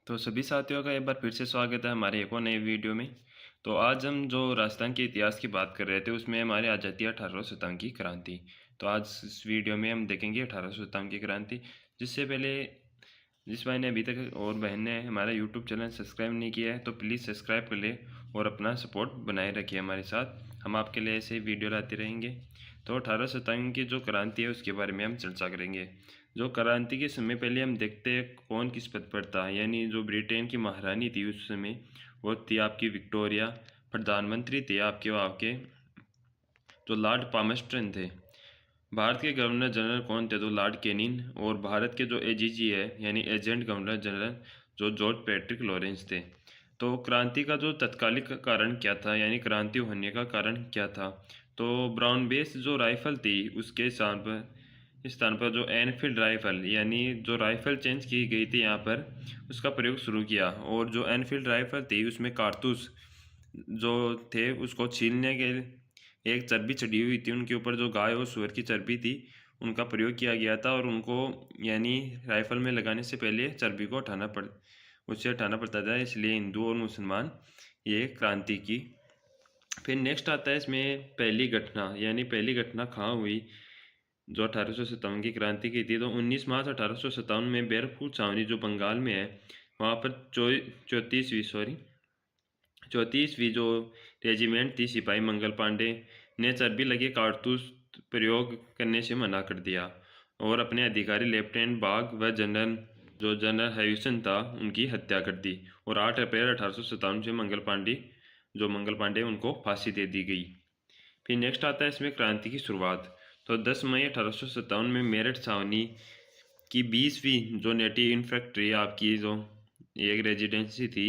तो सभी साथियों का एक बार फिर से स्वागत है हमारे एक और नए वीडियो में। तो आज हम जो राजस्थान के इतिहास की बात कर रहे थे उसमें हमारे आ जाती है 1857 की क्रांति। तो आज इस वीडियो में हम देखेंगे 1857 की क्रांति। जिससे पहले जिस भाई ने अभी तक और बहन ने हमारा यूट्यूब चैनल सब्सक्राइब नहीं किया है तो प्लीज़ सब्सक्राइब कर ले और अपना सपोर्ट बनाए रखिए हमारे साथ। हम आपके लिए ऐसे ही वीडियो लाते रहेंगे। तो 1857 की जो क्रांति है उसके बारे में हम चर्चा करेंगे। जो क्रांति के समय पहले हम देखते हैं कौन किस पद पर था, यानी जो ब्रिटेन की महारानी थी उस समय वो थी आपकी विक्टोरिया। प्रधानमंत्री थे आपके वहाँ के जो लॉर्ड पामस्टन थे। भारत के गवर्नर जनरल कौन थे तो लॉर्ड कैनिंग। और भारत के जो एजीजी है यानी एजेंट गवर्नर जनरल जो जॉर्ज पैट्रिक लॉरेंस थे। तो क्रांति का जो तत्कालिक कारण क्या था, यानी क्रांति होने का कारण क्या था, तो ब्राउन बेस जो राइफल थी उसके स्थान पर जो एनफील्ड राइफल यानी जो राइफल चेंज की गई थी यहाँ पर उसका प्रयोग शुरू किया। और जो एनफील्ड राइफल थी उसमें कारतूस जो थे उसको छीलने के एक चर्बी चढ़ी हुई थी उनके ऊपर, जो गाय और सूअर की चर्बी थी उनका प्रयोग किया गया था। और उनको यानी राइफल में लगाने से पहले चर्बी को उससे हटाना पड़ता था, इसलिए हिंदू और मुसलमान ये क्रांति की। फिर नेक्स्ट आता है इसमें पहली घटना, यानी पहली घटना कहाँ हुई जो 1857 की क्रांति की थी। तो 19 मार्च 1857 में बैरकपुर छावनी जो बंगाल में है वहाँ पर 34वीं जो रेजिमेंट थी सिपाही मंगल पांडे ने चर्बी लगे कारतूस प्रयोग करने से मना कर दिया और अपने अधिकारी लेफ्टिनेंट बाग व जनरल हैविसन था उनकी हत्या कर दी। और 8 अप्रैल 1857 से मंगल पांडे उनको फांसी दे दी गई। फिर नेक्स्ट आता है इसमें क्रांति की शुरुआत। तो 10 मई 1857 में मेरठ छावनी की 20वीं जो नेटिव इन्फैंट्री आपकी जो एक रेजिडेंसी थी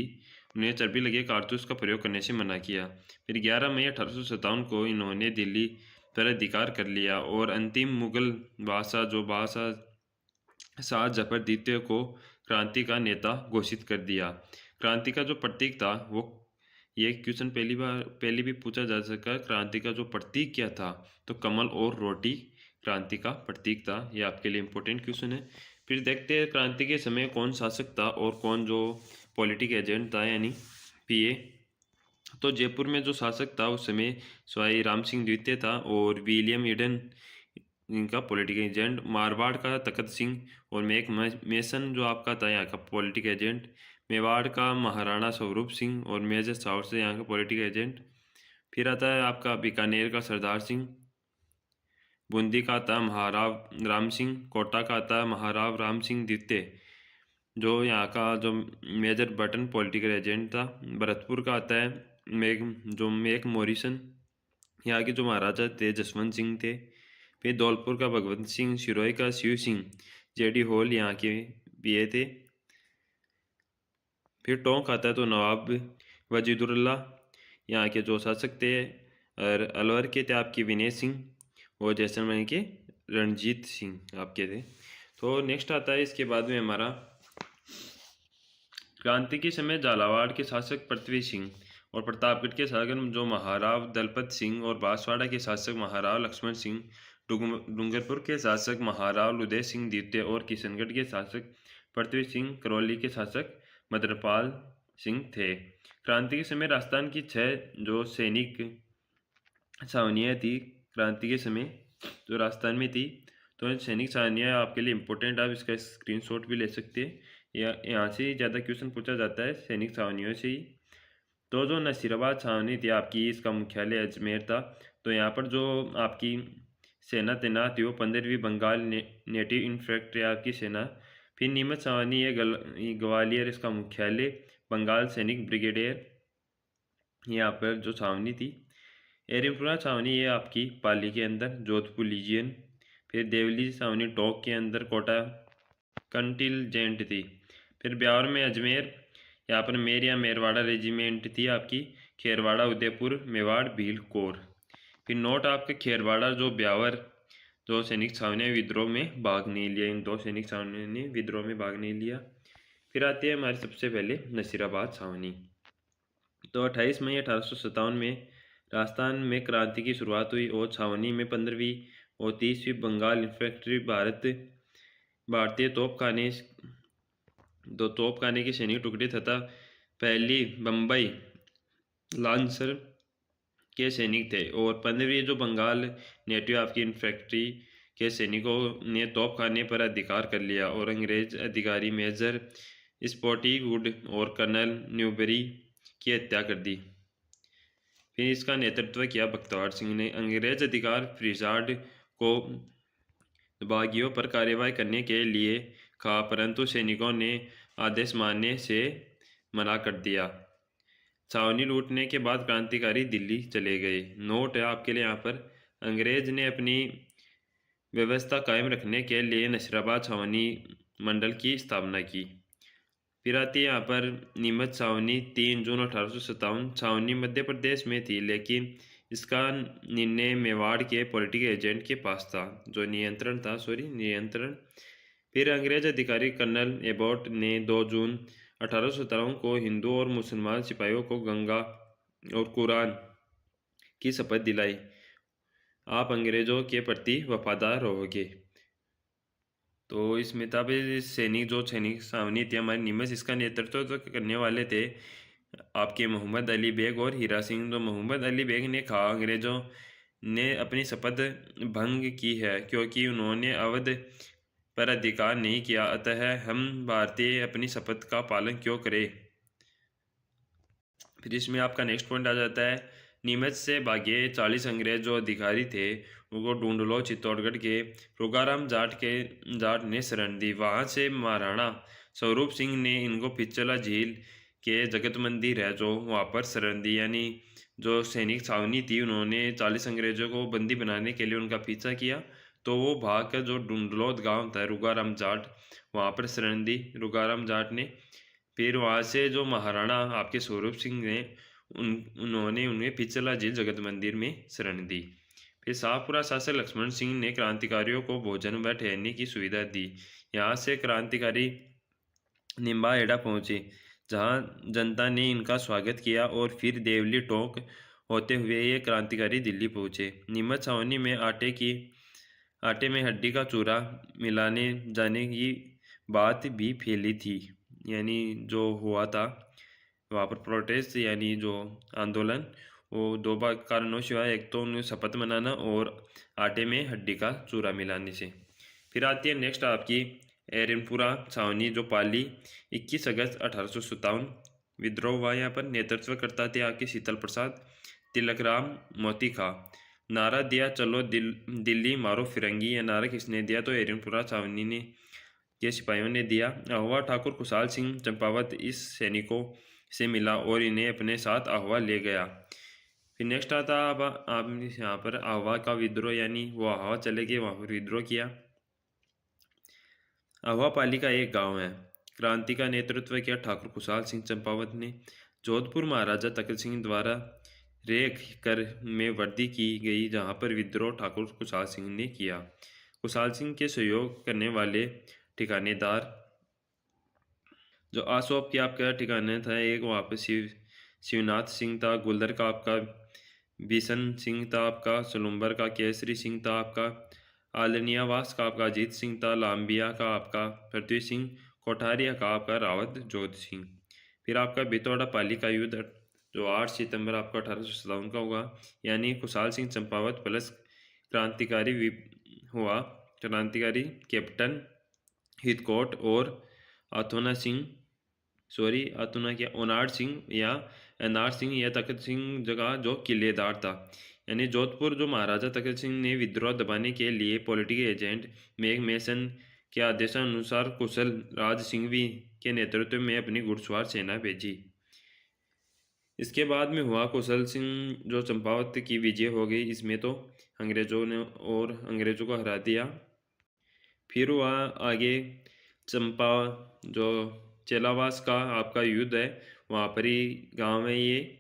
उन्हें चर्बी लगे कारतूस का प्रयोग करने से मना किया। फिर 11 मई 1857 को इन्होंने दिल्ली पर अधिकार कर लिया और अंतिम मुगल बादशाह शाह जफर द्वितीय को क्रांति का नेता घोषित कर दिया। क्रांति का जो प्रतीक था वो, ये क्वेश्चन पहले भी पूछा जा सका, क्रांति का जो प्रतीक क्या था तो कमल और रोटी क्रांति का प्रतीक था। ये आपके लिए इम्पोर्टेंट क्वेश्चन है। फिर देखते हैं क्रांति के समय कौन शासक था और कौन जो पॉलिटिक एजेंट था यानी पीए। तो जयपुर में जो शासक था उस समय सवाई राम सिंह द्वितीय था और विलियम ईडन इनका पॉलिटिकल एजेंट। मारवाड़ का तखत सिंह और मेसन जो आपका था यहाँ का पॉलिटिकल एजेंट। मेवाड़ का महाराणा स्वरूप सिंह और मेजर चाउर से यहाँ का पॉलिटिकल एजेंट। फिर आता है आपका बीकानेर का सरदार सिंह। बूंदी का था महाराव राम सिंह। कोटा का था महाराव राम सिंह द्वितीय जो यहाँ का जो मेजर बटन पॉलिटिकल एजेंट था। भरतपुर का आता है मेक मोरिसन, यहाँ के जो महाराजा थे जसवंत सिंह थे। फिर धौलपुर का भगवंत सिंह। सिरोही का शिव सिंह। जेडी होल यहाँ के पीए थे। फिर टोंक आता है तो नवाब वजीदुल्ला यहाँ के जो शासक थे। और अलवर के थे आपके विनय सिंह और जैसलमेर के रणजीत सिंह आपके थे। तो नेक्स्ट आता है इसके बाद में हमारा क्रांति के समय झालावाड़ के शासक पृथ्वी सिंह और प्रतापगढ़ के शासक जो महाराव दलपत सिंह और बांसवाड़ा के शासक महाराव लक्ष्मण सिंह। डूंगरपुर के शासक महाराव उदय सिंह द्वितीय और किशनगढ़ के शासक पृथ्वी सिंह। करौली के शासक मदनपाल सिंह थे। क्रांति के समय राजस्थान की 6 जो सैनिक छावनियाँ थी क्रांति के समय जो राजस्थान में थी। तो सैनिक छावनियाँ आपके लिए इम्पोर्टेंट, आप इसका स्क्रीनशॉट भी ले सकते हैं या यहाँ से ही ज़्यादा क्वेश्चन पूछा जाता है सैनिक छावनियों से ही। तो जो नसीराबाद छावनी थी आपकी इसका मुख्यालय अजमेर था। तो यहाँ पर जो आपकी सेना तैनात थी वो 15वीं बंगाल नेटिव इन्फैंट्री आपकी सेना। फिर नीमच छावनी है ग्वालियर इसका मुख्यालय बंगाल सैनिक ब्रिगेडियर यहाँ पर जो छावनी थी। एरिपुरा छावनी ये आपकी पाली के अंदर जोधपुर लीजियन। फिर देवली छावनी टोंक के अंदर कोटा कंटिलजेंट थी। फिर ब्यावर में अजमेर यहाँ पर मेरवाड़ा रेजिमेंट थी आपकी। खेरवाड़ा उदयपुर मेवाड़ भील कोर। फिर नोट आपके खेरवाड़ा जो ब्यावर जो सैनिक छावनियाँ विद्रोह में भाग नहीं लिया, इन 2 सैनिक छावनियों ने विद्रोह में भाग नहीं लिया। फिर आती है हमारी सबसे पहले नसीराबाद छावनी। तो 28 मई 1857 में राजस्थान में क्रांति की शुरुआत हुई और छावनी में 15वीं और 30वीं बंगाल इन्फैंट्री भारतीय तोपखाने दो तोपखाने की सैनिक टुकड़ी तथा पहली बम्बई लांसर के सैनिक थे, और 15वीं जो बंगाल नेटिव ऑफ इन्फेंट्री के सैनिकों ने तोपखाने पर अधिकार कर लिया और अंग्रेज अधिकारी मेजर स्पॉटिवुड और कर्नल न्यूबेरी की हत्या कर दी। फिर इसका नेतृत्व किया बख्तियार सिंह ने। अंग्रेज अधिकार फ्रीजार्ड को बागियों पर कार्रवाई करने के लिए कहा, परंतु सैनिकों ने आदेश मानने से मना कर दिया। छावनी लूटने के बाद क्रांतिकारी दिल्ली चले गए। नोट है आपके लिए यहाँ पर, अंग्रेज ने अपनी व्यवस्था कायम रखने के लिए नसीराबाद छावनी मंडल की स्थापना की। फिर आती है यहाँ पर नीमच छावनी 3 जून 1857। छावनी मध्य प्रदेश में थी, लेकिन इसका निर्णय मेवाड़ के पॉलिटिकल एजेंट के पास था, जो नियंत्रण। फिर अंग्रेज अधिकारी कर्नल एबॉट ने 2 जून 1857 को हिंदू और मुसलमान सिपाहियों को गंगा और कुरान की शपथ दिलाई, आप अंग्रेजों के प्रति वफादार रहोगे। तो इसमें था सैनिक छावनी थी हमारी नीमच, इसका नेतृत्व करने वाले थे आपके मोहम्मद अली बेग और हीरा सिंह। तो मोहम्मद अली बेग ने कहा, अंग्रेजों ने अपनी शपथ भंग की है क्योंकि उन्होंने अवध पर अधिकार नहीं किया, अतः हम भारतीय अपनी शपथ का पालन क्यों करें। फिर इसमें आपका नेक्स्ट पॉइंट आ जाता है, नीमच से भागे 40 अंग्रेज जो अधिकारी थे उनको ढूंढ चित्तौड़गढ़ के रुगाराम जाट ने शरण दी। वहाँ से महाराणा स्वरूप सिंह ने इनको पिछला झील के जगत मंदिर है जो वहाँ पर शरण दी। यानी जो सैनिक छावनी थी उन्होंने 40 अंग्रेजों को बंदी बनाने के लिए उनका पीछा किया, तो वो भाग कर जो ढूंढलोद गांव था रुगाराम जाट, वहाँ पर शरण दी रुगाराम जाट ने। फिर वहाँ से जो महाराणा आपके स्वरूप सिंह ने उन्होंने उन्हें पिछला झील जगत मंदिर में शरण दी। फिर शाहपुरा शासक लक्ष्मण सिंह ने क्रांतिकारियों को भोजन व ठहरने की सुविधा दी। यहाँ से क्रांतिकारी निम्बाहेड़ा पहुँचे, जहाँ जनता ने इनका स्वागत किया, और फिर देवली टोंक होते हुए ये क्रांतिकारी दिल्ली पहुँचे। नीमच छावनी में आटे में हड्डी का चूरा मिलाने जाने की बात भी फैली थी। यानी जो हुआ था वहाँ पर प्रोटेस्ट यानी जो आंदोलन, वो 2 कारणों से हुआ, एक तो उन्हें शपथ मनाना और आटे में हड्डी का चूरा मिलाने से। फिर आती है नेक्स्ट आपकी एरनपुरा छावनी जो पाली 21 अगस्त 1857 विद्रोह हुआ। यहाँ पर नेतृत्व करता थे आपके शीतल प्रसाद तिलकराम मोती खा। नारा दिया चलो दिल्ली मारो फिरंगी, या नारा किसने दिया, तो एरनपुरा छावनी ने के सिपाहियों ने दिया। आह्वा ठाकुर खुशहाल सिंह चंपावत इस सैनिकों से मिला और इन्हें अपने साथ आह्वा ले गया। फिर नेक्स्ट आता अब आप यहाँ पर आह्वा का विद्रोह, यानी वो आह्वा चले गए, वहाँ पर विद्रोह किया। आह्वा पाली का एक गांव है। क्रांति का नेतृत्व किया ठाकुर खुशहाल सिंह चंपावत ने। जोधपुर महाराजा तखत सिंह द्वारा रेख कर में वर्दी की गई, जहाँ पर विद्रोह ठाकुर खुशहाल सिंह ने किया। खुशहाल सिंह के सहयोग करने वाले ठिकानेदार जो आसोप के आपका ठिकाने था, एक वहाँ पर शिवनाथ सिंह था, गुलदर का आपका बिशन सिंह था, आपका सलुम्बर का केसरी सिंह था, आपका आलनियावास का आपका अजीत सिंह था, लाम्बिया का आपका पृथ्वी सिंह, कोठारिया का आपका रावत जोध सिंह। फिर आपका बितौड़ा पाली का युद्ध जो 8 सितंबर आपका 1857 का हुआ, यानी खुशहाल सिंह चंपावत प्लस क्रांतिकारी हुआ। क्रांतिकारी कैप्टन हितकोट और अथुना क्या ओनाड सिंह या एनार सिंह या तखत सिंह जगह जो किलेदार था। यानी जोधपुर जो महाराजा तखत सिंह ने विद्रोह दबाने के लिए पॉलिटिकल एजेंट मेघ मेसन के आदेशानुसार कुशल राज सिंघवी के नेतृत्व में अपनी घुड़सवार सेना भेजी। इसके बाद में हुआ कुशल सिंह जो चंपावत की विजय हो गई, इसमें तो अंग्रेजों को हरा दिया। फिर वह आगे चंपा जो चेलावास का आपका युद्ध है, वहाँ पर ही गांव है ये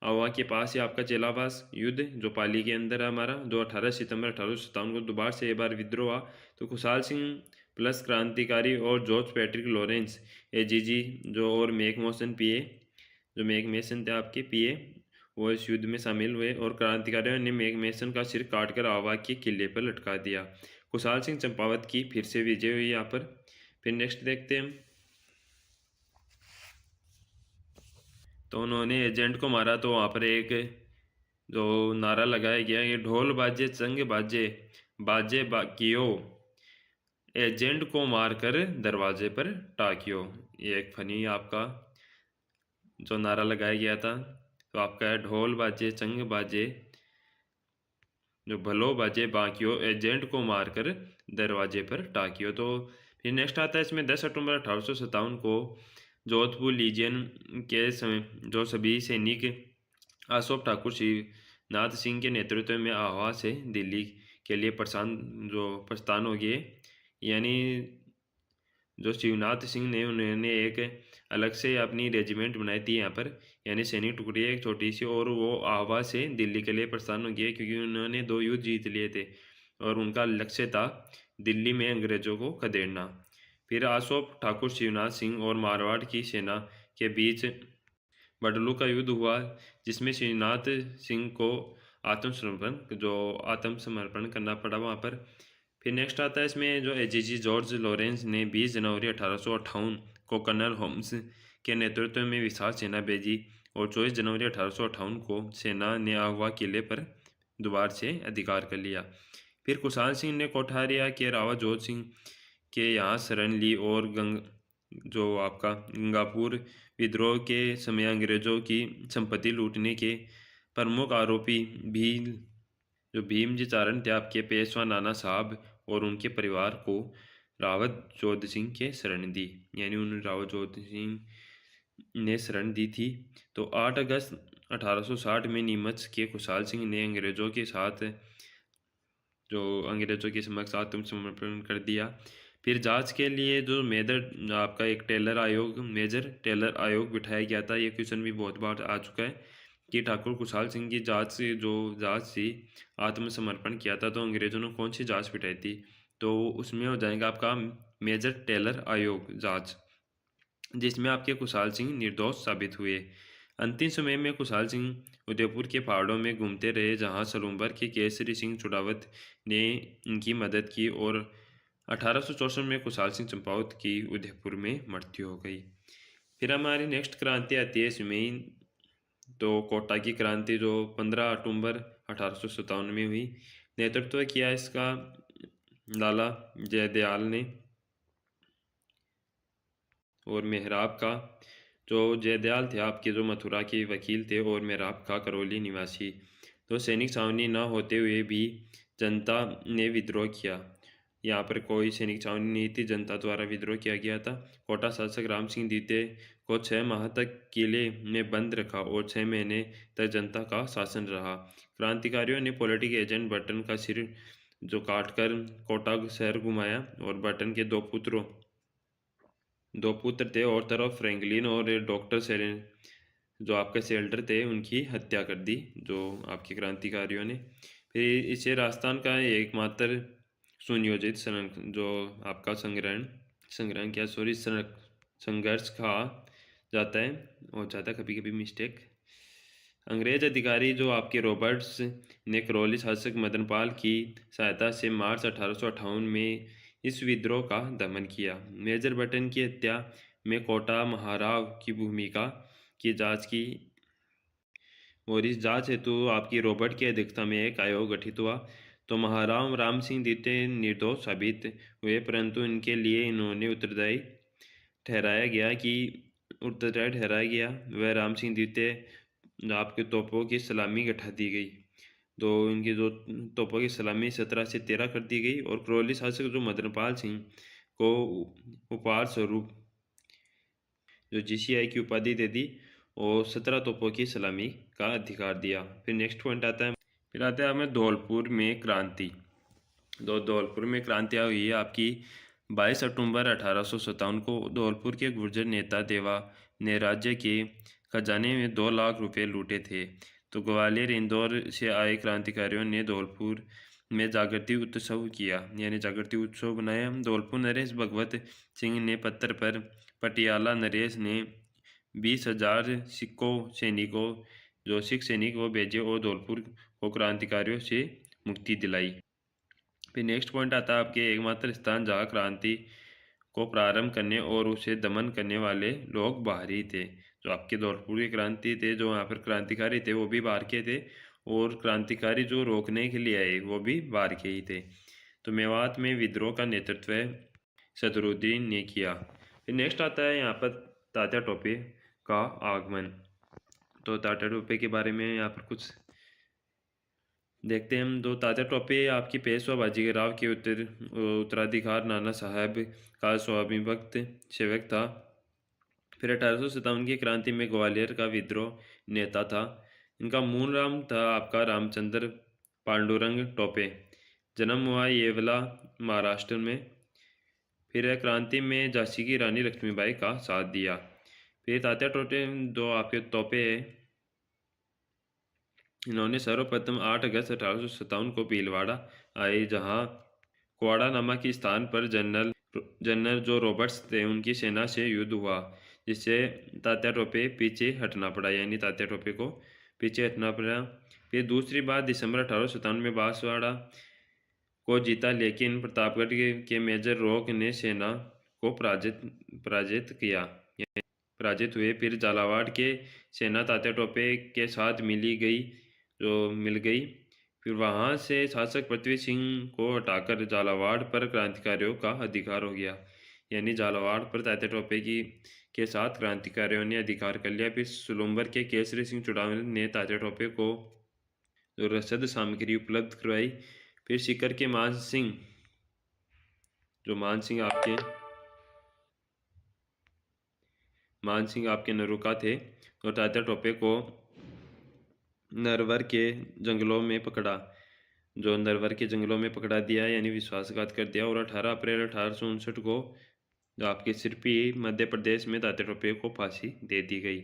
आवा के पास ही आपका चेलावास युद्ध जो पाली के अंदर है हमारा, जो 18 सितंबर 1857 को दोबारा से एक बार विद्रोह हुआ। तो खुशहाल सिंह प्लस क्रांतिकारी और जॉर्ज पैट्रिक लॉरेंस एजीजी जो और मेक मेसन थे आपके पीए, वो इस युद्ध में शामिल हुए और क्रांतिकारियों ने मेक मेसन का सिर काटकर आवा के किले पर लटका दिया। खुशहाल सिंह चंपावत की फिर से विजय हुई यहाँ पर। फिर नेक्स्ट देखते हैं तो उन्होंने एजेंट को मारा। तो वहाँ पर एक जो नारा लगाया गया, ये ढोल बाजे चंग बाजे, बाजे बाकियो, एजेंट को मारकर दरवाजे पर टाकियो। ये एक फनी आपका जो नारा लगाया गया था। तो आपका है ढोल बाजे चंग बाजे, जो भलो बाजे बाकियो, एजेंट को मारकर दरवाजे पर टाकियो। तो फिर नेक्स्ट आता है इसमें 10 अक्टूबर 1857 को जोधपुर लीजियन के समय जो सभी सैनिक अशोक ठाकुर शिवनाथ सिंह के नेतृत्व में आह्वा से दिल्ली के लिए प्रस्थान हो गए। यानी जो शिवनाथ सिंह ने उन्होंने एक अलग से अपनी रेजिमेंट बनाई थी यहाँ पर, यानी सैनिक टुकड़ी एक छोटी सी, और वो आह्वा से दिल्ली के लिए प्रस्थान हो गए क्योंकि उन्होंने 2 युद्ध जीत लिए थे और उनका लक्ष्य था दिल्ली में अंग्रेजों को खदेड़ना। फिर अशोक ठाकुर शिवनाथ सिंह और मारवाड़ की सेना के बीच बडलू का युद्ध हुआ, जिसमें शिवनाथ सिंह को आत्मसमर्पण करना पड़ा वहाँ पर। फिर नेक्स्ट आता है इसमें जो एजीजी जॉर्ज लॉरेंस ने 20 जनवरी 1858 को कर्नल होम्स के नेतृत्व में विशाल सेना भेजी और 24 जनवरी 1858 को सेना ने आह्वा किले पर दोबारा से अधिकार कर लिया। फिर कुशाल सिंह ने कोठारिया के रावा जोध सिंह के यहाँ शरण ली और जो आपका गंगापुर विद्रोह के समय अंग्रेजों की संपत्ति लूटने के प्रमुख आरोपी भीमजी चारण थे आपके पेशवा नाना साहब और उनके परिवार को रावत जोध सिंह के शरण दी, यानी उन रावत जोध सिंह ने शरण दी थी। तो 8 अगस्त 1860 में नीमच के खुशहाल सिंह ने अंग्रेजों के समक्ष आत्मसमर्पण कर दिया। फिर जांच के लिए जो मेजर टेलर आयोग बिठाया गया था। ये क्वेश्चन भी बहुत बार आ चुका है कि ठाकुर खुशहाल सिंह की जांच थी, आत्मसमर्पण किया था, तो अंग्रेजों ने कौन सी जांच बिठाई थी, तो उसमें हो जाएगा आपका मेजर टेलर आयोग जांच, जिसमें आपके खुशहाल सिंह निर्दोष साबित हुए। अंतिम समय में खुशहाल सिंह उदयपुर के पहाड़ों में घूमते रहे, जहां सलूम्बर के केसरी सिंह चुड़ावत ने इनकी मदद की और 1864 में खुशहाल सिंह चंपावत की उदयपुर में मृत्यु हो गई। फिर हमारी नेक्स्ट क्रांति आती है इसमें, तो कोटा की क्रांति जो 15 अक्टूबर 1857 में हुई। नेतृत्व किया इसका लाला जयदयाल ने, और मेहराब का जो जयदयाल थे आपके जो मथुरा के वकील थे, और मेहराब का करौली निवासी। तो सैनिक छावनी न होते हुए भी जनता ने विद्रोह किया। यहाँ पर कोई सैनिक छावनी नहीं थी, जनता द्वारा विद्रोह किया गया था। कोटा शासक राम सिंह द्वितीय को 6 माह तक किले में बंद रखा और 6 महीने तक जनता का शासन रहा। क्रांतिकारियों ने पॉलिटिकल एजेंट बर्टन का सिर जो काटकर कोटा शहर घुमाया, और बर्टन के दो पुत्र थे, और तरफ फ्रैंकलिन और डॉक्टर जो आपके सेल्टर थे, उनकी हत्या कर दी जो आपके क्रांतिकारियों ने। फिर इसे राजस्थान का एकमात्र सुनियोजित जो आपका संघर्ष कहा जाता है, हो जाता है कभी कभी मिस्टेक। अंग्रेज अधिकारी जो आपके रॉबर्ट्स ने करौली शासक मदनपाल की सहायता से मार्च 1858 में इस विद्रोह का दमन किया। मेजर बर्टन की हत्या में कोटा महाराव की भूमिका की जांच की, और इस जांच हेतु आपकी रॉबर्ट की अध्यक्षता में एक आयोग गठित हुआ। तो महाराव राम सिंह द्वितीय निर्दोष साबित हुए, परंतु इनके लिए इन्होंने उत्तरदायी ठहराया गया। वह राम सिंह द्वितीय आपके तोपों की सलामी घटा दी गई। तो इनकी जो तोपों की सलामी 17 से 13 कर दी गई, और करौली शासक जो मदनपाल सिंह को उपहार स्वरूप जो GCI की उपाधि दे दी और 17 तोपों की सलामी का अधिकार दिया। फिर नेक्स्ट पॉइंट आता है, फिर आता है हमें धौलपुर में क्रांति। धौलपुर में क्रांति हुई है आपकी 22 अक्टूबर 1857 को। धौलपुर के गुर्जर नेता देवा ने राज्य के खजाने में 2 लाख रुपए लूटे थे। तो ग्वालियर इंदौर से आए क्रांतिकारियों ने धौलपुर में जागृति उत्सव किया, यानी जागृति उत्सव बनाया। धौलपुर नरेश भगवत सिंह ने पत्थर पर पटियाला नरेश ने 20,000 सिख सैनिक वो भेजे और धौलपुर को क्रांतिकारियों से मुक्ति दिलाई। फिर नेक्स्ट पॉइंट आता है आपके एकमात्र स्थान जहाँ क्रांति को प्रारंभ करने और उसे दमन करने वाले लोग बाहरी थे। जो आपके धौलपुर की क्रांति थे, जो वहाँ पर क्रांतिकारी थे वो भी बाहर के थे, और क्रांतिकारी जो रोकने के लिए आए वो भी बाहर के ही थे। तो मेवात में विद्रोह का नेतृत्व सदरुद्दीन ने किया। फिर नेक्स्ट आता है यहाँ पर तात्या टोपे का आगमन। तो तात्या टोपे के बारे में यहाँ पर कुछ देखते हैं हम। दो तात्या टोपे आपकी पेशवा बाजीराव के उत्तराधिकार नाना साहब का स्वाभिभक्त सेवक था। फिर 1857 की क्रांति में ग्वालियर का विद्रोह नेता था। इनका मूल नाम था आपका रामचंद्र पांडुरंग टोपे। जन्म हुआ येवला, महाराष्ट्र में। फिर क्रांति में झांसी की रानी लक्ष्मीबाई का साथ दिया। फिर तात्या टोपे दो आपके तोपे है। इन्होंने सर्वप्रथम 8 अगस्त 1857 को भीलवाड़ा आए, जहां क्वाड़ा नामक स्थान पर जनरल जो रॉबर्ट्स थे उनकी सेना से युद्ध हुआ, जिससे तात्या टोपे पीछे हटना पड़ा, यानी तात्या टोपे को पीछे हटना पड़ा। फिर दूसरी बार दिसंबर 1857 में बांसवाड़ा को जीता, लेकिन प्रतापगढ़ के मेजर रॉक ने सेना को पराजित हुए। फिर झालावाड़ के सेना तात्या टोपे के साथ मिल गई। फिर वहां से शासक पृथ्वी सिंह को हटाकर झालावाड़ पर क्रांतिकारियों का अधिकार हो गया, यानी झालावाड़ पर तात्या टोपे के साथ क्रांतिकारियों ने अधिकार कर लिया। फिर सुलुम्बर के केसरी सिंह चुड़ावल ने तात्या टोपे को जो रसद सामग्री उपलब्ध करवाई। फिर सीकर के मान सिंह नरुका थे, तो तात्या टोपे को नरवर के जंगलों में पकड़ा दिया, यानी विश्वासघात कर दिया। और 18 अप्रैल 1859 को जो आपके सिरपी मध्य प्रदेश में तात्या टोपे को फांसी दे दी गई।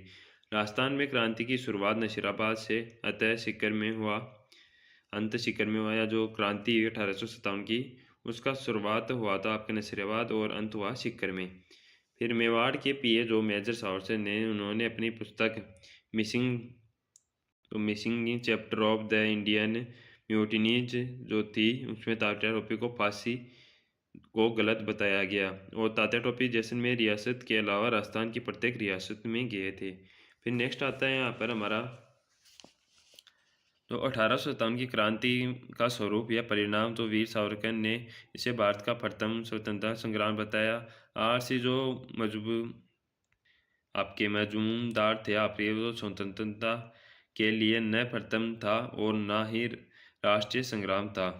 राजस्थान में क्रांति की शुरुआत नसीराबाद से अंत सीकर में हुआ, या जो क्रांति 1857 की उसका शुरुआत हुआ था आपके नसीराबाद और अंत हुआ सीकर में। फिर मेवाड़ के पीए जो मेजर सावरकर ने, उन्होंने अपनी पुस्तक missing chapter of the Indian mutinies जो थी उसमें तात्या टोपे को फांसी को गलत बताया गया, और तात्या टोपे जैसलमेर रियासत के अलावा राजस्थान की प्रत्येक रियासत में गए थे। फिर नेक्स्ट आता है यहाँ पर हमारा तो 1857 की क्रांति का स्वरूप या परिणाम। तो वीर सावरकर ने इसे भारत का प्रथम स्वतंत्रता संग्राम बताया। आरसी जो मजूमदार थे आपके वो स्वतंत्रता के लिए न प्रथम था और न ही राष्ट्रीय संग्राम था।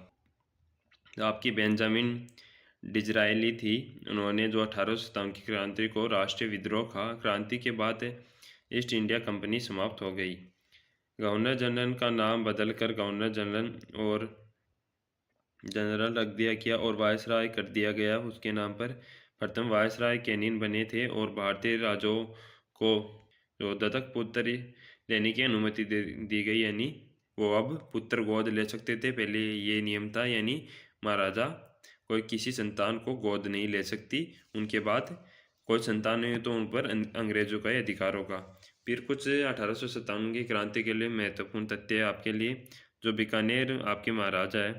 तो आपकी बेंजामिन डिजरायली थी, उन्होंने जो 1857 की क्रांति को राष्ट्रीय विद्रोह कहा। क्रांति के बाद ईस्ट इंडिया कंपनी समाप्त हो गई। गवर्नर जनरल का नाम बदलकर गवर्नर जनरल रख दिया गया और वायसराय कर दिया गया उसके नाम पर। प्रथम वायसराय कैनिन बने थे और भारतीय राजाओं को जो दत्तक पुत्र लेने की अनुमति दी गई, यानी वो अब पुत्र गोद ले सकते थे। पहले ये नियम था, यानी महाराजा कोई किसी संतान को गोद नहीं ले सकती, उनके बाद कोई संतान नहीं तो उन पर अंग्रेजों का ही अधिकार होगा। फिर कुछ 1857 की क्रांति के लिए महत्वपूर्ण तथ्य है आपके लिए। जो बीकानेर आपके महाराजा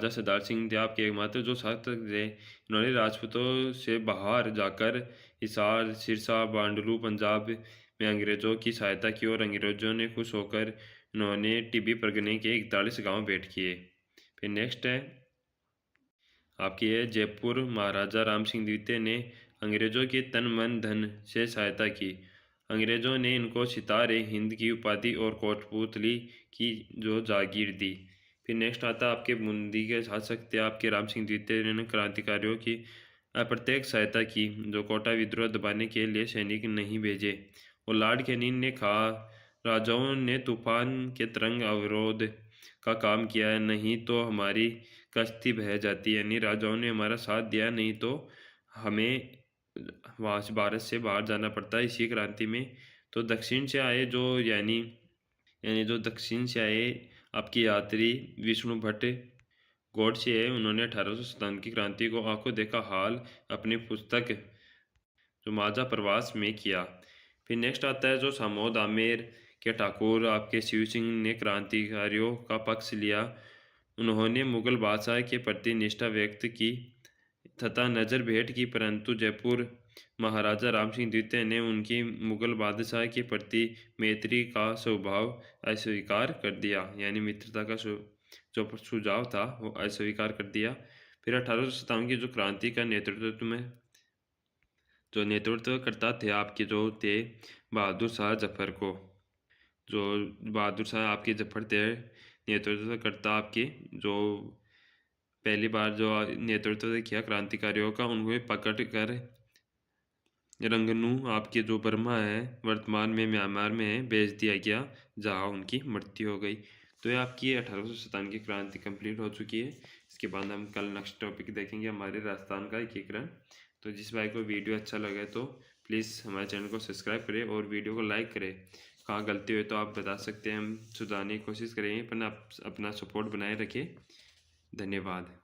सरदार सिंह थे आपके एकमात्र जो शासक थे। इन्होंने राजपूतों से बाहर जाकर हिसार, सिरसा, बांडलू पंजाब में अंग्रेजों की सहायता की, और अंग्रेजों ने खुश होकर इन्होंने टिब्बी परगने के 41 गांव भेंट किए। फिर नेक्स्ट है आपकी है जयपुर। महाराजा राम सिंह द्वितीय ने अंग्रेजों के तन मन धन से सहायता की। अंग्रेजों ने इनको सितारे हिंद की उपाधि और कोटपुतली की जो जागीर दी। फिर नेक्स्ट आता है आपके बूंदी के शासक थे आपके राम सिंह द्वितीय ने क्रांतिकारियों की अप्रत्यक्ष सहायता की, जो कोटा विद्रोह दबाने के लिए सैनिक नहीं भेजे। और लॉर्ड कैनिंग ने कहा, राजाओं ने तूफान के तरंग अवरोध का काम किया है, नहीं तो हमारी कश्ती बह जाती, यानी राजाओं ने हमारा साथ दिया, नहीं तो हमें वहाँ से भारत से बाहर जाना पड़ता है इसी क्रांति में। तो दक्षिण से आए जो दक्षिण से आए आपकी यात्री विष्णु भट्ट गोडसे है, उन्होंने 1857 की क्रांति को आंखों देखा हाल अपनी पुस्तक जो माझा प्रवास में किया। फिर नेक्स्ट आता है जो सामोद आमेर के ठाकुर आपके शिव सिंह ने क्रांतिकारियों का पक्ष लिया। उन्होंने मुगल बादशाह के प्रति निष्ठा व्यक्त की, तथा नज़र भेंट की, परंतु जयपुर महाराजा राम सिंह द्वितीय ने उनकी मुगल बादशाह के प्रति मैत्री का स्वभाव अस्वीकार कर दिया, यानी मित्रता का जो सुझाव था वो अस्वीकार कर दिया। फिर 1857 की जो क्रांति का नेतृत्व करता थे आपके जो थे बहादुर शाह जफर को, जो बहादुर शाह आपके जफर थे नेतृत्व करता आपके जो पहली बार जो नेतृत्व किया क्रांतिकारियों का, उनको पकड़ कर रंगनू आपके जो बर्मा है वर्तमान में म्यांमार में है भेज दिया गया, जहाँ उनकी मृत्यु हो गई। तो ये आपकी 1857 की क्रांति कंप्लीट हो चुकी है। इसके बाद हम कल नेक्स्ट टॉपिक देखेंगे हमारे राजस्थान का एकीकरण। तो जिस भाई को वीडियो अच्छा लगे तो प्लीज़ हमारे चैनल को सब्सक्राइब करें और वीडियो को लाइक करें। कहाँ गलती हुई तो आप बता सकते हैं, हम सुधारने की कोशिश करेंगे, पर आप अपना सपोर्ट बनाए रखें। धन्यवाद।